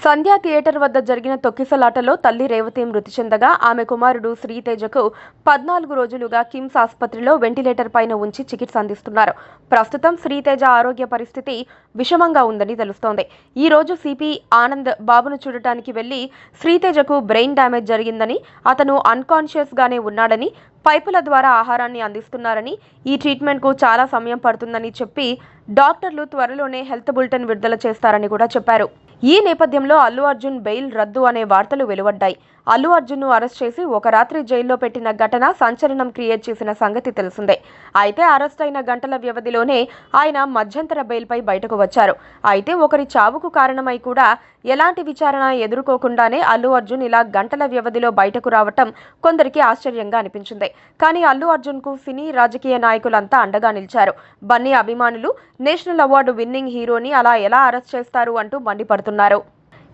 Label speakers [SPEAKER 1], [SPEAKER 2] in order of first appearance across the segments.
[SPEAKER 1] సంధ్య theatre వద్ద జరిగిన తొక్కిసలాటలో తల్లి రేవతి మృతి చెందగా ఆమె కుమారుడు శ్రీతేజకు 14 రోజులుగా కిమ్స్ ఆసుపత్రిలో వెంటిలేటర్ పైన ఉంచి చికిత్స అందిస్తున్నారు. ప్రస్తుతం శ్రీతేజ ఆరోగ్య పరిస్థితి విషమంగా ఉందని తెలుస్తోంది. ఈ రోజు సిపి ఆనంద్ బాబును చూడటానికి వెళ్లి శ్రీతేజకు బ్రెయిన్ డ్యామేజ్ జరిగిందని, అతను అన్కాన్షియస్ గానే ఉన్నాడని, పైపుల ద్వారా ఆహారాన్ని అందిస్తున్నారని, ఈ ట్రీట్మెంట్కు చాలా సమయం పడుతుందని చెప్పి డాక్టర్లు త్వరలోనే హెల్త్ బులెటిన్ విడుదల చేస్తారని కూడా చెప్పారు. ఈ నేపథ్యంలో అల్లు అర్జున్ బెయిల్ రద్దు అనే వార్తలు వెలువడ్డాయి. అల్లు అర్జున్ను అరెస్ట్ చేసి ఒక రాత్రి జైల్లో పెట్టిన ఘటన సంచలనం క్రియేట్ చేసిన సంగతి తెలిసిందే. అయితే అరెస్ట్ అయిన గంటల వ్యవధిలోనే ఆయన మధ్యంతర బెయిల్పై బయటకు వచ్చారు. అయితే ఒకరి చావుకు కారణమై కూడా ఎలాంటి విచారణ ఎదుర్కోకుండానే అల్లు అర్జున్ ఇలా గంటల వ్యవధిలో బయటకు రావటం కొందరికి ఆశ్చర్యంగా అనిపించింది. కానీ అల్లు అర్జున్కు సినీ రాజకీయ నాయకులంతా అండగా నిలిచారు. బన్నీ అభిమానులు నేషనల్ అవార్డు విన్నింగ్ హీరోని అలా ఎలా అరెస్ట్ చేస్తారు అంటూ మండిపడుతున్నారు.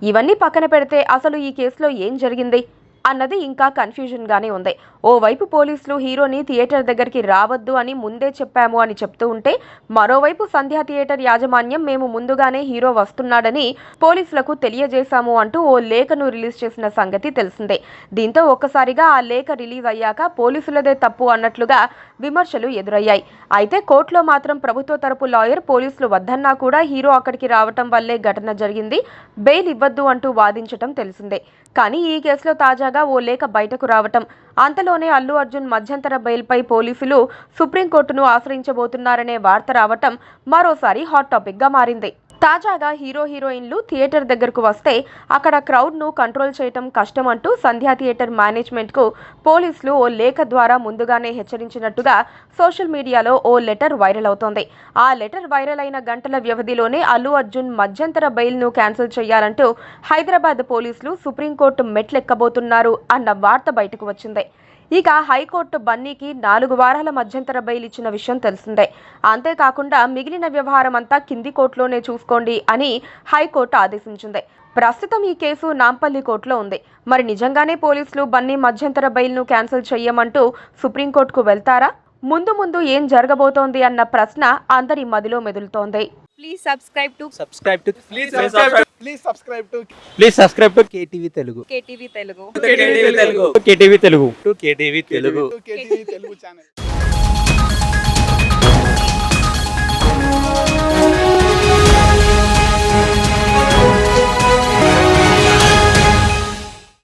[SPEAKER 1] ఇవన్నీ పక్కన పెడితే అసలు ఈ కేసులో ఏం జరిగింది అన్నది ఇంకా కన్ఫ్యూజన్ గానే ఉంది. ఓవైపు పోలీసులు హీరోని థియేటర్ దగ్గరికి రావద్దు అని ముందే చెప్పాము అని చెప్తూ ఉంటే, మరోవైపు సంధ్య థియేటర్ యాజమాన్యం మేము ముందుగానే హీరో వస్తున్నాడని పోలీసులకు తెలియజేశాము అంటూ ఓ లేఖను రిలీజ్ చేసిన సంగతి తెలిసిందే. దీంతో ఒక్కసారిగా ఆ లేఖ రిలీజ్ అయ్యాక పోలీసులదే తప్పు అన్నట్లుగా విమర్శలు ఎదురయ్యాయి. అయితే కోర్టులో మాత్రం ప్రభుత్వ తరపు లాయర్ పోలీసులు వద్దన్నా కూడా హీరో అక్కడికి రావటం వల్లే ఘటన జరిగింది, బెయిల్ ఇవ్వద్దు అంటూ వాదించటం తెలిసిందే. కానీ ఈ కేసులో తాజాగా ఓ లేఖ బయటకు రావటం, అంతలోనే అల్లు అర్జున్ మధ్యంతర బెయిల్పై పోలీసులు సుప్రీంకోర్టును ఆశ్రయించబోతున్నారనే వార్త రావటం మరోసారి హాట్ టాపిక్గా మారింది. తాజాగా హీరో హీరోయిన్లు థియేటర్ దగ్గరకు వస్తే అక్కడ క్రౌడ్ను కంట్రోల్ చేయటం కష్టం అంటూ సంధ్యా థియేటర్ మేనేజ్మెంట్కు పోలీసులు ఓ లేఖ ద్వారా ముందుగానే హెచ్చరించినట్టుగా సోషల్ మీడియాలో ఓ లెటర్ వైరల్ అవుతోంది. ఆ లెటర్ వైరల్ అయిన గంటల వ్యవధిలోనే అల్లు అర్జున్ మధ్యంతర బెయిల్ను క్యాన్సిల్ చేయాలంటూ హైదరాబాద్ పోలీసులు సుప్రీంకోర్టు మెట్లెక్కబోతున్నారు అన్న వార్త బయటకు వచ్చింది. ఇక హైకోర్టు బన్నీకి 4 వారాల మధ్యంతర బెయిల్ ఇచ్చిన విషయం తెలిసిందే. అంతేకాకుండా మిగిలిన వ్యవహారం అంతా కింది కోర్టులోనే చూసుకోండి అని హైకోర్టు ఆదేశించింది. ప్రస్తుతం ఈ కేసు నాంపల్లి కోర్టులో ఉంది. మరి నిజంగానే పోలీసులు బన్నీ మధ్యంతర బెయిల్ను క్యాన్సిల్ చెయ్యమంటూ సుప్రీంకోర్టుకు వెళ్తారా? ముందు ఏం జరగబోతోంది అన్న ప్రశ్న అందరి మదిలో మెదులుతోంది.
[SPEAKER 2] Please subscribe to
[SPEAKER 3] KTV Telugu.
[SPEAKER 2] KTV Telugu.
[SPEAKER 3] KTV Telugu channel.